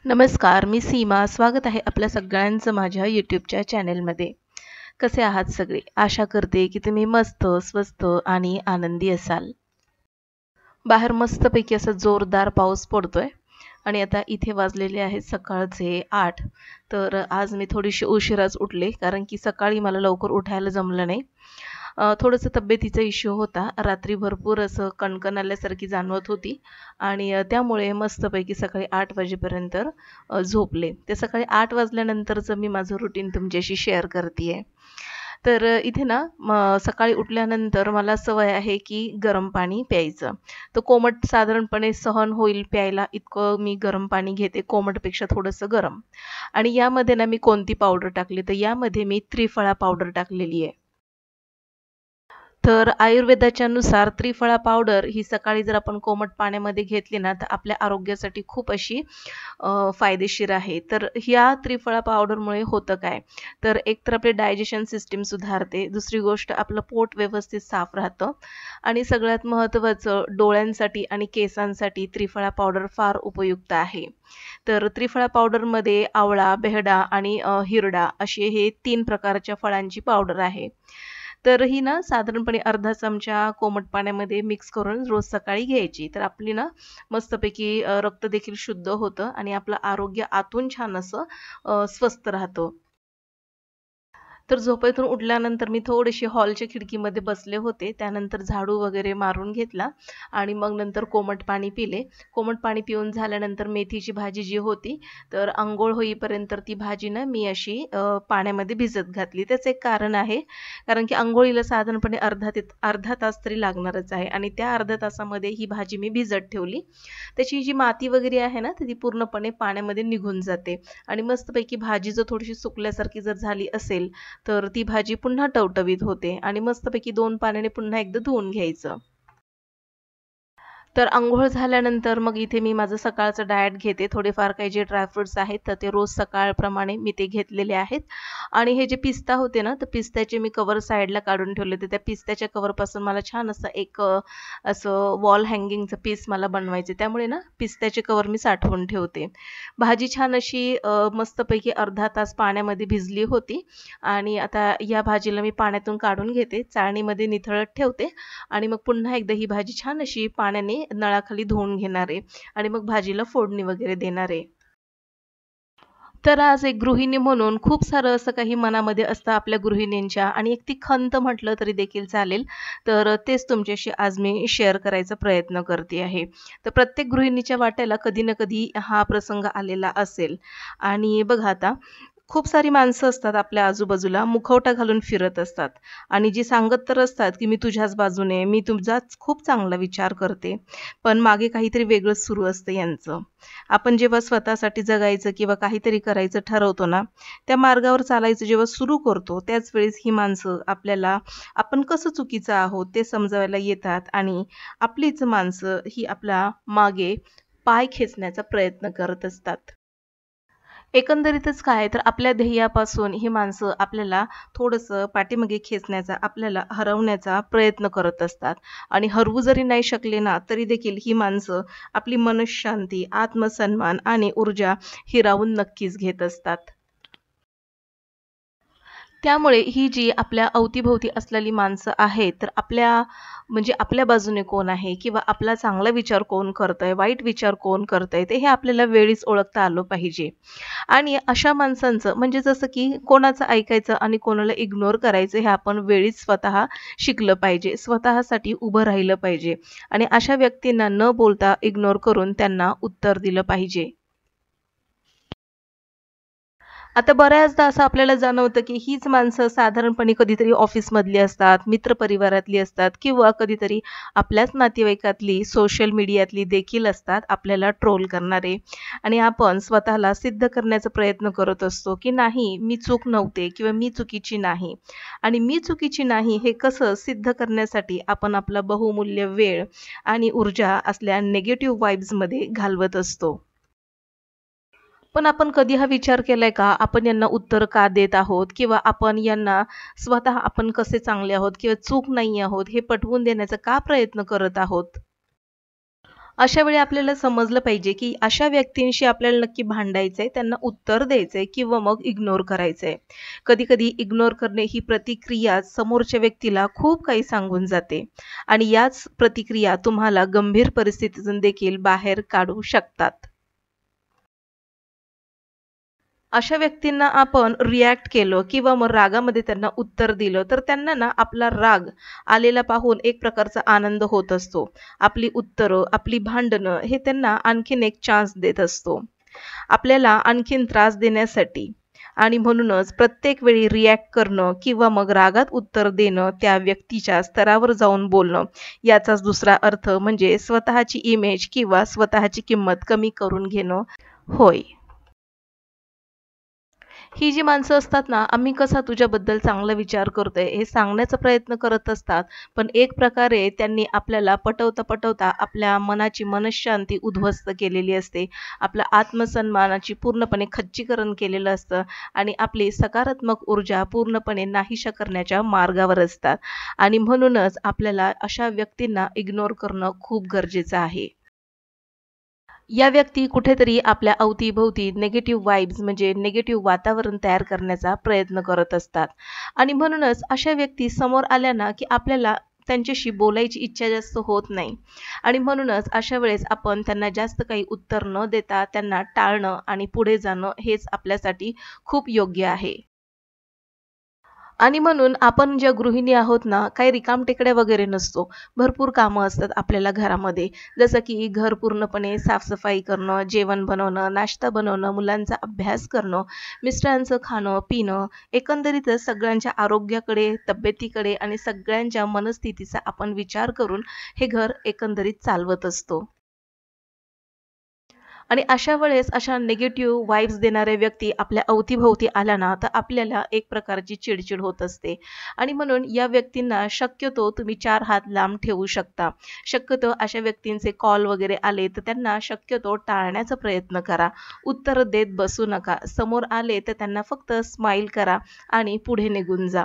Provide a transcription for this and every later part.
नमस्कार, मी सीमा. स्वागत आहे आपल्या सगळ्यांचं माझ्या YouTubeच्या चॅनेलमध्ये. कसे आहात सगळे? आशा करते की तुम्ही मस्त, स्वस्त आणि आनंदी असाल. बाहेर मस्तपैकी असा जोरदार पाऊस पडतोय आणि आता इथे वाजलेले आहेत सकाळचे 8. तर आज मी थोडीशी उशिराच उठले कारण की सकाळी मला लवकर उठायला जमलं नाही. थोडंसं तब्येतीचा इश्यू होता. रात्री भरपूर असं कणकण आल्यासारखी जाणवत होती आणि त्यामुळे मस्तपैकी सकाळी 8 वाजेपर्यंत झोपले. ते सकाळी 8 वाजल्यानंतरचं मी माझं रुटीन तुमच्याशी शेअर करते. तर इथे ना सकाळी उठल्यानंतर मला सवय आहे की गरम पाणी प्यायचं. तर कोमट साधारणपणे सहन होईल प्यायला इतकं मी गरम पाणी घेते, कोमटपेक्षा थोडंसं गरम. आणि यामध्ये ना मी कोणती पावडर टाकली, तर यामध्ये मी त्रिफळा पावडर टाकलेली आहे. तर आयुर्वेदाच्या नुसार त्रिफळा पावडर ही सकाळी जर आपण कोमट पाण्यामध्ये घेतली ना, तर आपल्या आरोग्यासाठी खूप अशी फायदेशीर आहे. तर ह्या त्रिफळा पावडरमुळे होतं काय, तर एकतर आपली डायजेशन सिस्टीम सुधारते, दुसरी गोष्ट आपलं पोट व्यवस्थित साफ राहतं आणि सगळ्यात महत्त्वाचं डोळ्यांसाठी आणि केसांसाठी त्रिफळा पावडर फार उपयुक्त आहे. तर त्रिफळा पावडरमध्ये आवळा, बेहडा आणि हिरडा असे हे 3 प्रकारच्या फळांची पावडर आहे. तर ही ना साधारणपणे अर्धा चमचा कोमट पाण्यामध्ये मिक्स करून रोज सकाळी घ्यायची. तर आपली ना मस्तपैकी रक्त देखील शुद्ध होतं आणि आपलं आरोग्य आतून छान असं स्वस्थ राहतं. तर झोपेतून उठल्यानंतर मी थोडीशी हॉलच्या खिडकीमध्ये बसले होते. त्यानंतर झाडू वगैरे मारून घेतला आणि मग नंतर कोमट पाणी पिले. कोमट पाणी पिऊन झाल्यानंतर मेथीची भाजी जी होती, तर अंघोळ होईपर्यंत ती भाजी ना मी अशी पाण्यामध्ये भिजत घातली. त्याचं एक कारण आहे, कारण की अंघोळीला साधारणपणे अर्धा तास तरी लागणारच आहे आणि त्या अर्ध्या तासामध्ये ही भाजी मी भिजत ठेवली. त्याची जी माती वगैरे आहे ना, तर ती पूर्णपणे पाण्यामध्ये निघून जाते आणि मस्तपैकी भाजी जर थोडीशी सुकल्यासारखी जर झाली असेल, तर ती भाजी पुन्हा टवटवीत होते आणि मस्तपैकी 2 पाण्याने पुन्हा एकदा धुवून घ्यायचं. तर अंघोळ झाल्यानंतर मग इथे मी माझं सकाळचं डाएट घेते. थोडेफार काही जे ड्रायफ्रुट्स आहेत, तर ते रोज सकाळप्रमाणे मी ते घेतलेले आहेत. आणि हे जे पिस्ता होते ना, तर पिस्त्याचे मी कव्हर साईडला काढून ठेवले होते. त्या पिस्त्याच्या कव्हरपासून मला छान असं एक असं वॉल हँगिंगचं पीस मला बनवायचे. त्यामुळे ना पिस्त्याचे कव्हर मी साठवून ठेवते. भाजी छान अशी मस्तपैकी अर्धा तास पाण्यामध्ये भिजली होती आणि आता या भाजीला मी पाण्यातून काढून घेते. चाळणीमध्ये निथळत ठेवते आणि मग पुन्हा एकदा ही भाजी छान अशी पाण्याने नळाखाली धुवून घेणार आहे आणि मग भाजीला फोडणी वगैरे देणार आहे. तर आज एक गृहिणी म्हणून खूप सारं असं काही मनामध्ये असतं आपल्या गृहिणींच्या आणि एक ती खंत म्हटलं तरी देखील चालेल. तर तेच तुमच्याशी आज मी शेअर करायचा प्रयत्न करते आहे. तर प्रत्येक गृहिणीच्या वाट्याला कधी ना कधी हा प्रसंग आलेला असेल आणि बघा आता खूप सारी माणसं असतात आपल्या आजूबाजूला मुखवटा घालून फिरत असतात आणि जी सांगत तर असतात की मी तुझ्याच बाजूने, मी तुझाच खूप चांगला विचार करते. पण मागे काहीतरी वेगळंच सुरू असतं यांचं. आपण जेव्हा स्वतःसाठी जगायचं किंवा काहीतरी करायचं ठरवतो ना, त्या मार्गावर चालायचं जेव्हा सुरू करतो, त्याच वेळेस ही माणसं आपल्याला आपण कसं चुकीचं आहोत ते समजावायला येतात आणि आपलीच माणसं ही आपल्या मागे पाय खेचण्याचा प्रयत्न करत असतात. एकंदरीतच काय आहे तर आपल्या ध्येयापासून ही माणसं आपल्याला थोडंसं पाठीमागे खेचण्याचा, आपल्याला हरवण्याचा प्रयत्न करत असतात आणि हरवू जरी नाही शकले ना, तरी देखील ही माणसं आपली मनःशांती, आत्मसन्मान आणि ऊर्जा हिरावून नक्कीच घेत असतात. त्यामुळे ही जी आपल्या अवतीभोवती असलेली माणसं आहेत, तर म्हणजे आपल्या बाजूने कोण आहे किंवा आपला चांगला विचार कोण करतंय, वाईट विचार कोण करतंय, ते हे आपल्याला वेळीच ओळखता आलं पाहिजे. आणि अशा माणसांचं म्हणजे जसं की कोणाचं ऐकायचं आणि कोणाला इग्नोर करायचं हे आपण वेळीच स्वतः शिकलं पाहिजे. स्वतःसाठी उभं राहिलं पाहिजे आणि अशा व्यक्तींना न बोलता इग्नोर करून त्यांना उत्तर दिलं पाहिजे. आता बऱ्याचदा असं आपल्याला जाणवतं, की हीच माणसं साधारणपणे कधीतरी ऑफिसमधली असतात, मित्रपरिवारातली असतात किंवा कधीतरी आपल्याच नातेवाईकातली, सोशल मीडियातली देखील असतात आपल्याला ट्रोल करणारे आणि आपण स्वतःला सिद्ध करण्याचा प्रयत्न करत असतो, की नाही मी चूक नव्हते किंवा मी चुकीची नाही आणि मी चुकीची नाही हे कसं सिद्ध करण्यासाठी आपण आपला बहुमूल्य वेळ आणि ऊर्जा असल्या निगेटिव्ह वाइब्समध्ये घालवत असतो. पण आपण कधी हा विचार केलाय का? आपण यांना उत्तर का देत आहोत? किंवा आपण यांना स्वतः आपण कसे चांगले आहोत किंवा चूक नाही आहोत हे पटवून देण्याचा का प्रयत्न करत आहोत? अशा वेळी आपल्याला समजलं पाहिजे, की अशा व्यक्तींशी आपल्याला नक्की भांडायचंय, त्यांना उत्तर द्यायचंय किंवा मग इग्नोर करायचंय. कधी-कधी इग्नोर करणे ही प्रतिक्रिया समोरच्या व्यक्तीला खूप काही सांगून जाते आणि याच प्रतिक्रिया तुम्हाला गंभीर परिस्थितीतून देखील बाहेर काढू शकतात. अशा व्यक्तींना आपण रिॲक्ट केलं किंवा मग रागामध्ये त्यांना उत्तर दिलं, तर त्यांना ना आपला राग आलेला पाहून एक प्रकारचा आनंद होत असतो. आपली उत्तरं, आपली भांडणं हे त्यांना आणखीन एक चान्स देत असतो. आपल्याला आणखीन त्रास देण्यासाठी आणि म्हणूनच प्रत्येक वेळी रिॲक्ट करणं किंवा मग रागात उत्तर देणं, त्या व्यक्तीच्या स्तरावर जाऊन बोलणं, याचाच दुसरा अर्थ म्हणजे स्वतःची इमेज किंवा स्वतःची किंमत कमी करून घेणं होय. ही जी माणसं असतात ना, आम्ही कसा तुझ्याबद्दल चांगला विचार करतोय, हे सांगण्याचा प्रयत्न करत असतात. पण एक प्रकारे त्यांनी आपल्याला पटवता-पटवता आपल्या मनाची मनःशांती उद्ध्वस्त केलेली असते. आपल्या आत्मसन्मानाची पूर्णपणे खच्चीकरण केलेलं असतं आणि आपली सकारात्मक ऊर्जा पूर्णपणे नाहीशा करण्याच्या मार्गावर असतात. आणि म्हणूनच आपल्याला अशा व्यक्तींना इग्नोर करणं खूप गरजेचं आहे. या व्यक्ती कुठेतरी आपल्या अवतीभोवती निगेटिव्ह वाइब्स म्हणजे निगेटिव्ह वातावरण तयार करण्याचा प्रयत्न करत असतात आणि म्हणूनच अशा व्यक्ती समोर आल्या ना, की आपल्याला त्यांच्याशी बोलायची इच्छा जास्त होत नाही आणि म्हणूनच अशा वेळेस आपण त्यांना जास्त काही उत्तर न देता त्यांना टाळणं आणि पुढे जाणं हेच आपल्यासाठी खूप योग्य आहे. आणि म्हणून आपण ज्या गृहिणी आहोत ना, काही रिकामटेकड्या वगैरे नसतो. भरपूर कामं असतात आपल्याला घरामध्ये. जसं की घर पूर्णपणे साफ-सफाई करणं, जेवण बनवणं, नाश्ता बनवणं, मुलांचा अभ्यास करणं, मिस्टरांचं खाणं-पिणं, एकंदरीतच सगळ्यांच्या आरोग्याकडे, तब्येतीकडे आणि सगळ्यांच्या मनस्थितीचा आपण विचार करून हे घर एकंदरीत चालवत असतो. आणि अशा वेळेस अशा निगेटिव्ह वाइब्स देणाऱ्या व्यक्ती आपल्या अवतीभोवती आल्या ना, तर आपल्याला एक प्रकारची चिड होत असते आणि म्हणून या व्यक्तींना शक्यतो तुम्ही 4 हात लांब ठेवू शकता. शक्यतो अशा व्यक्तींचे कॉल वगैरे आले, तर त्यांना शक्यतो टाळण्याचा प्रयत्न करा. उत्तर देत बसू नका. समोर आले, तर त्यांना फक्त स्माईल करा आणि पुढे निघून जा.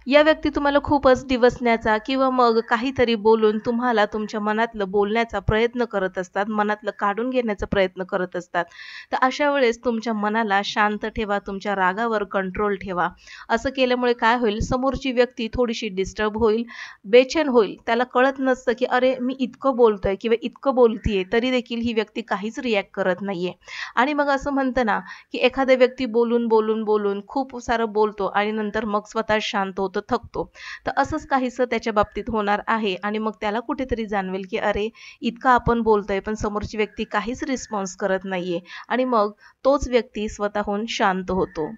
या व्यक्ती तुम्हाला खूपच डिवचण्याचा किंवा मग काहीतरी बोलून तुम्हाला तुमच्या मनातलं बोलण्याचा प्रयत्न करत असतात, मनातलं काढून घेण्याचा प्रयत्न करत असतात. तर अशा वेळेस तुमच्या मनाला शांत ठेवा, तुमच्या रागावर कंट्रोल ठेवा. असं केल्यामुळे काय होईल, समोरची व्यक्ती थोडीशी डिस्टर्ब होईल, बेचैन होईल. त्याला कळत नसतं, की अरे मी इतकं बोलतोय किंवा इतकं बोलतीये, तरी देखील ही व्यक्ती काहीच रिॲक्ट करत नाहीये. आणि मग असं म्हणतं ना, की एखादा व्यक्ती बोलून खूप सारं बोलतो आणि नंतर मग स्वतः शांत होतो, थकतो. तर असंच काहीसं त्याच्या बाबतीत होणार आहे आणि मग त्याला कुठेतरी जाणवेल, की अरे, इतकं आपण बोलतोय, पण समोरची व्यक्ती काहीच रिस्पॉन्स करत नाहीये आणि मग तोच व्यक्ती स्वतःहून शांत होतो.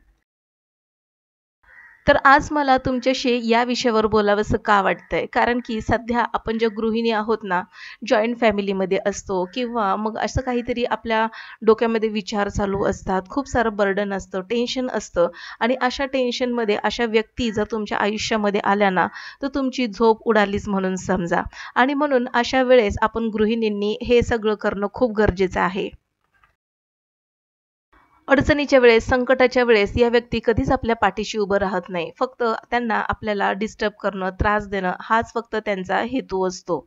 तर आज मला तुमच्याशी या विषयावर बोलावंसं का वाटतंय? कारण की सध्या आपण ज्या गृहिणी आहोत ना, जॉइंट फॅमिलीमध्ये असतो किंवा मग असं काहीतरी आपल्या डोक्यामध्ये विचार चालू असतात. खूप सारं बर्डन असतं, टेन्शन असतं आणि अशा टेन्शनमध्ये अशा व्यक्ती जर तुमच्या आयुष्यामध्ये आल्या ना, तर तुमची झोप उडालीच म्हणून समजा आणि म्हणून अशा वेळेस आपण गृहिणींनी हे सगळं करणं खूप गरजेचं आहे. अडचणीच्या वेळेस, संकटाच्या वेळेस या व्यक्ती कधीच आपल्या पाठीशी उभं राहत नाही. फक्त त्यांना आपल्याला डिस्टर्ब करणं, त्रास देणं हाच फक्त त्यांचा हेतू असतो.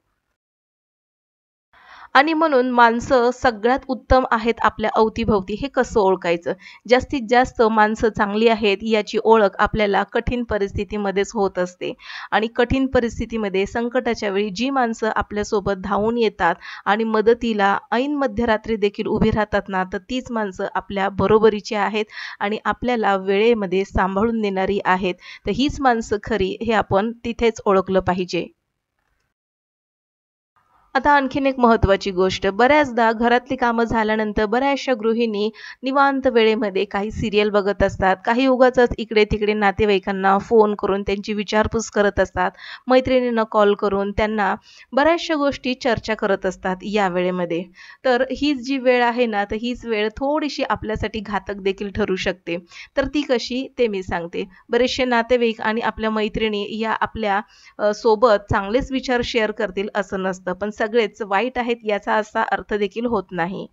आणि म्हणून माणसं सगळ्यात उत्तम आहेत आपल्या अवतीभवती हे कसं ओळखायचं? जास्तीत जास्त माणसं चांगली आहेत याची ओळख आपल्याला कठीण परिस्थितीमध्येच होत असते आणि कठीण परिस्थितीमध्ये संकटाच्या वेळी जी माणसं आपल्यासोबत धावून येतात आणि मदतीला ऐन मध्यरात्री देखील उभी राहतात ना, तर तीच माणसं आपल्या बरोबरीची आहेत आणि आपल्याला वेळेमध्ये सांभाळून नेणारी आहेत. तर हीच माणसं खरी हे आपण तिथेच ओळखलं पाहिजे. आता आणखीन एक महत्त्वाची गोष्ट, बऱ्याचदा घरातली कामं झाल्यानंतर बऱ्याचशा गृहिणी निवांत वेळेमध्ये काही सीरियल बघत असतात. काही उगाचच इकडे-तिकडे नातेवाईकांना फोन करून त्यांची विचारपूस करत असतात. मैत्रिणींना कॉल करून त्यांना बऱ्याचशा गोष्टी चर्चा करत असतात या वेळेमध्ये. तर ही जी वेळ आहे ना, तर हीच वेळ थोडीशी आपल्यासाठी घातक देखील ठरू शकते. तर ती कशी ते मी सांगते. बरेचसे नातेवाईक आणि आपल्या मैत्रिणी या आपल्या सोबत चांगलेच विचार शेअर करतील असं नसतं. पण सगळेच वाईट आहेत याचा असा अर्थ देखील होत नाही.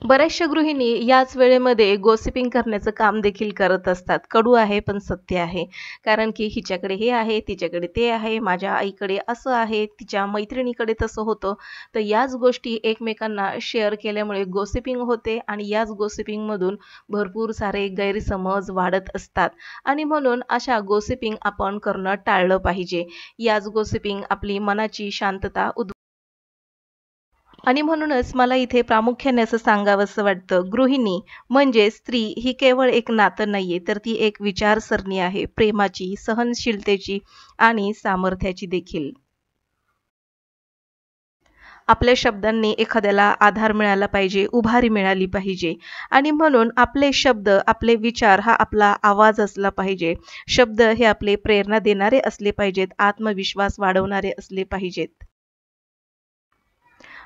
बऱ्याचशा गृहिणी याच वेळेमध्ये गॉसिपिंग करण्याचं काम देखील करत असतात. कडू आहे पण सत्य आहे. कारण की हिच्याकडे हे आहे, तिच्याकडे ते आहे, माझ्या आईकडे असं आहे, तिच्या मैत्रिणीकडे तसं होतं. तर याच गोष्टी एकमेकांना शेअर केल्यामुळे गॉसिपिंग होते आणि याच गॉसिपिंगमधून भरपूर सारे गैरसमज वाढत असतात आणि म्हणून अशा गॉसिपिंग आपण करणं टाळलं पाहिजे. याच गॉसिपिंग आपली मनाची शांतता आणि म्हणूनच मला इथे प्रामुख्याने असं सांगावंसं वाटतं, गृहिणी म्हणजे स्त्री ही केवळ एक नातं नाहीये, तर ती एक विचारसरणी आहे, प्रेमाची, सहनशीलतेची आणि सामर्थ्याची देखील. आपल्या शब्दांनी एखाद्याला आधार मिळाला पाहिजे, उभारी मिळाली पाहिजे आणि म्हणून आपले शब्द, आपले विचार हा आपला आवाज असला पाहिजे. शब्द हे आपले प्रेरणा देणारे असले पाहिजेत, आत्मविश्वास वाढवणारे असले पाहिजेत.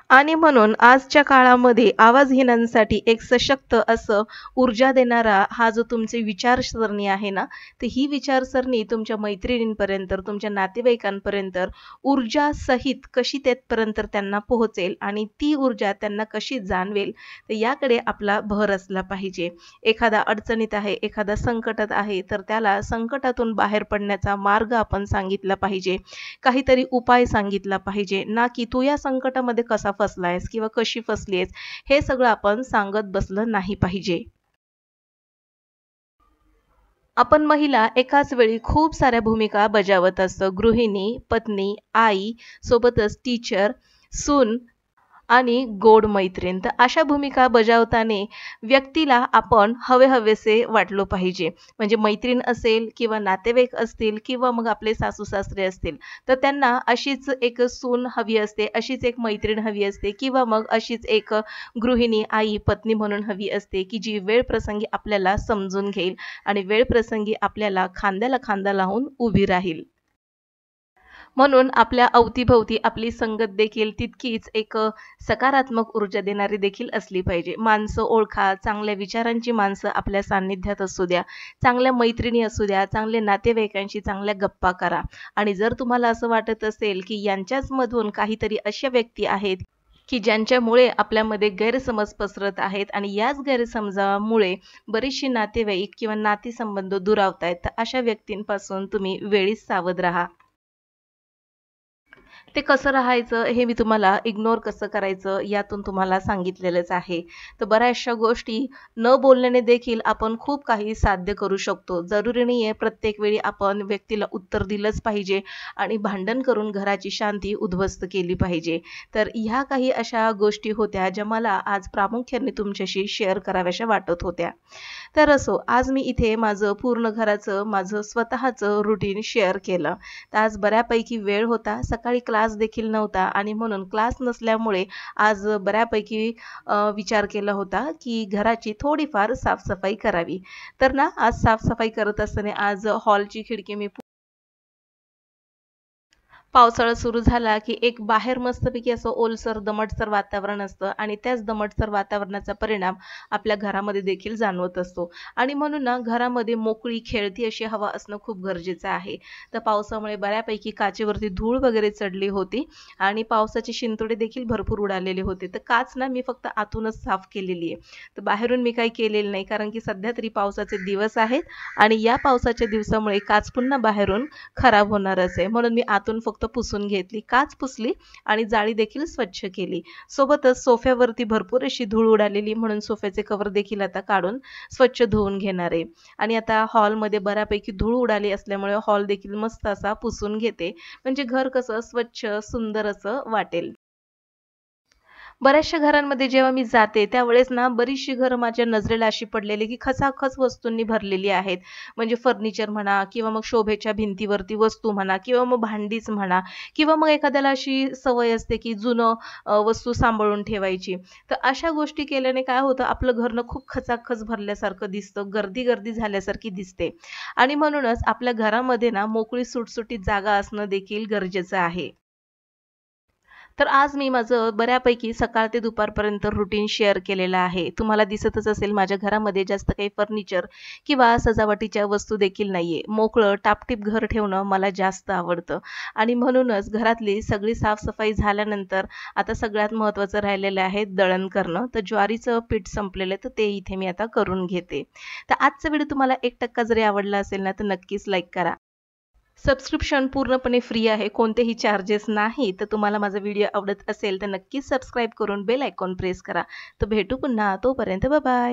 आणि म्हणून आजच्या काळामध्ये आवाजहीनांसाठी एक सशक्त असं ऊर्जा देणारा हा जो तुमची विचारसरणी आहे ना, तर ही विचारसरणी तुमच्या मैत्रिणींपर्यंत, तुमच्या नातेवाईकांपर्यंत ऊर्जासहित कशी तेथपर्यंत त्यांना पोहोचेल आणि ती ऊर्जा त्यांना कशी जाणवेल, तर याकडे आपला भर असला पाहिजे. एखादा अडचणीत आहे, एखादा संकटात आहे, तर त्याला संकटातून बाहेर पडण्याचा मार्ग आपण सांगितला पाहिजे. काहीतरी उपाय सांगितला पाहिजे, ना की तू या संकटामध्ये कसा फसलायस किंवा कशी फसली आहेस, हे सगळं आपण सांगत बसलं नाही पाहिजे. आपण महिला एकाच वेळी खूप साऱ्या भूमिका बजावत असतो. गृहिणी, पत्नी, आई, सोबतच टीचर, सून आणि गोड मैत्रीण. तर अशा भूमिका बजावताना व्यक्तीला आपण हवे-हवेसे वाटलो पाहिजे. म्हणजे मैत्रीण असेल किंवा नातेवाईक असतील किंवा मग आपले सासू-सासरे असतील, तर त्यांना अशीच एक सून हवी असते, अशीच एक मैत्रीण हवी असते किंवा मग अशीच एक गृहिणी, आई, पत्नी म्हणून हवी असते, की जी वेळप्रसंगी आपल्याला समजून घेईल आणि वेळप्रसंगी आपल्याला खांद्याला खांदा लावून उभी राहील. म्हणून आपल्या अवतीभवती आपली संगत देखील तितकीच एक सकारात्मक ऊर्जा देणारी देखील असली पाहिजे. माणसं ओळखा, चांगल्या विचारांची माणसं आपल्या सान्निध्यात असू द्या, चांगल्या मैत्रिणी असू द्या, चांगल्या नातेवाईकांशी चांगल्या गप्पा करा आणि जर तुम्हाला असं वाटत असेल, की यांच्याच मधून काहीतरी अशा व्यक्ती आहेत, की ज्यांच्यामुळे आपल्यामध्ये गैरसमज पसरत आहेत आणि याच गैरसमजामुळे बरीचशी नातेवाईक किंवा नातेसंबंध दुरावतायत, तर अशा व्यक्तींपासून तुम्ही वेळीच सावध राहा. ते कसं राहायचं हे मी तुम्हाला इग्नोर कसं करायचं यातून तुम्हाला सांगितलेलंच आहे. तर बऱ्याचशा गोष्टी न बोलल्याने देखील आपण खूप काही साध्य करू शकतो. जरुरी नाहीये प्रत्येक वेळी आपण व्यक्तीला उत्तर दिलंच पाहिजे आणि भांडण करून घराची शांती उद्ध्वस्त केली पाहिजे. तर ह्या काही अशा गोष्टी होत्या ज्या मला आज प्रामुख्याने तुमच्याशी शेअर कराव्याशा वाटत होत्या. तर असो, आज मी इथे माझं पूर्ण घराचं, माझं स्वतःचं रुटीन शेअर केलं. तर आज बऱ्यापैकी वेळ होता. सकाळी क्लास देखील नव्हता आणि म्हणून क्लास नसल्यामुळे आज बऱ्यापैकी विचार केला होता, की घराची थोडीफार साफ करावी. तर ना, आज साफ करत असताना आज हॉलची खिडकी मी पावसाळा सुरू झाला, की एक बाहेर मस्तपैकी असं ओलसर, दमटसर वातावरण असतं आणि त्याच दमटसर वातावरणाचा परिणाम आपल्या घरामध्ये देखील जाणवत असतो आणि म्हणून ना घरामध्ये मोकळी, खेळती अशी हवा असणं खूप गरजेचं आहे. तर पावसामुळे बऱ्यापैकी काचेवरती धूळ वगैरे चढली होती आणि पावसाचे शिंतोडे देखील भरपूर उडालेले होते. तर काच ना मी फक्त आतूनच साफ केलेली आहे. तर बाहेरून मी काही केलेलं नाही कारण की सध्या तरी पावसाचे दिवस आहेत आणि या पावसाच्या दिवसामुळे काच पुन्हा बाहेरून खराब होणारच आहे. म्हणून मी आतून फक्त पुसून घेतली, काच पुसली आणि जाळी देखील स्वच्छ केली. सोबतच सोफ्यावरती भरपूर अशी धूळ उडालेली म्हणून सोफ्याचे कव्हर देखील आता काढून स्वच्छ धुवून घेणार आहे. आणि आता हॉलमध्ये बऱ्यापैकी धूळ उडाली असल्यामुळे हॉल देखील मस्त असा पुसून घेते. म्हणजे घर कसं स्वच्छ, सुंदर असं वाटेल. बऱ्याचशा घरांमध्ये जेव्हा मी जाते त्यावेळेस ना बरीचशी घरं माझ्या नजरेला अशी पडलेली की खचाखच वस्तूंनी भरलेली आहेत. म्हणजे फर्निचर म्हणा किंवा मग शोभेच्या भिंतीवरती वस्तू म्हणा किंवा मग भांडीच म्हणा किंवा मग एखाद्याला अशी सवय असते की जुनं वस्तू सांभाळून ठेवायची. तर अशा गोष्टी केल्याने काय होतं आपलं घरनं खूप खचाखच भरल्यासारखं दिसतं, गर्दी-गर्दी झाल्यासारखी दिसते आणि म्हणूनच आपल्या घरामध्ये ना मोकळी सुटसुटीत जागा असणं देखील गरजेचं आहे. तर आज मी माझं बऱ्यापैकी सकाळ ते दुपारपर्यंत रुटीन शेअर केलेलं आहे. तुम्हाला दिसतच असेल माझ्या घरामध्ये जास्त काही फर्निचर किंवा सजावटीच्या वस्तू देखील नाहीये. मोकळं टापटीप घर ठेवणं मला जास्त आवडतं आणि म्हणूनच घरातली सगळी साफसफाई झाल्यानंतर आता सगळ्यात महत्त्वाचं राहिलेलं आहे दळण करणं. तर ज्वारीचं पीठ संपलेलं आहे, तर ते इथे मी आता करून घेते. तर आजचा व्हिडिओ तुम्हाला 1% जरी आवडला असेल ना, तर नक्कीच लाईक करा. सबस्क्रिप्शन पूर्णपणे फ्री आहे. कोणतेही चार्जेस नाही. तर तुम्हाला माझा व्हिडिओ आवडत असेल तर नक्कीच सबस्क्राईब करून बेल आयकॉन प्रेस करा. तर भेटू पुन्हा. तोपर्यंत बाय.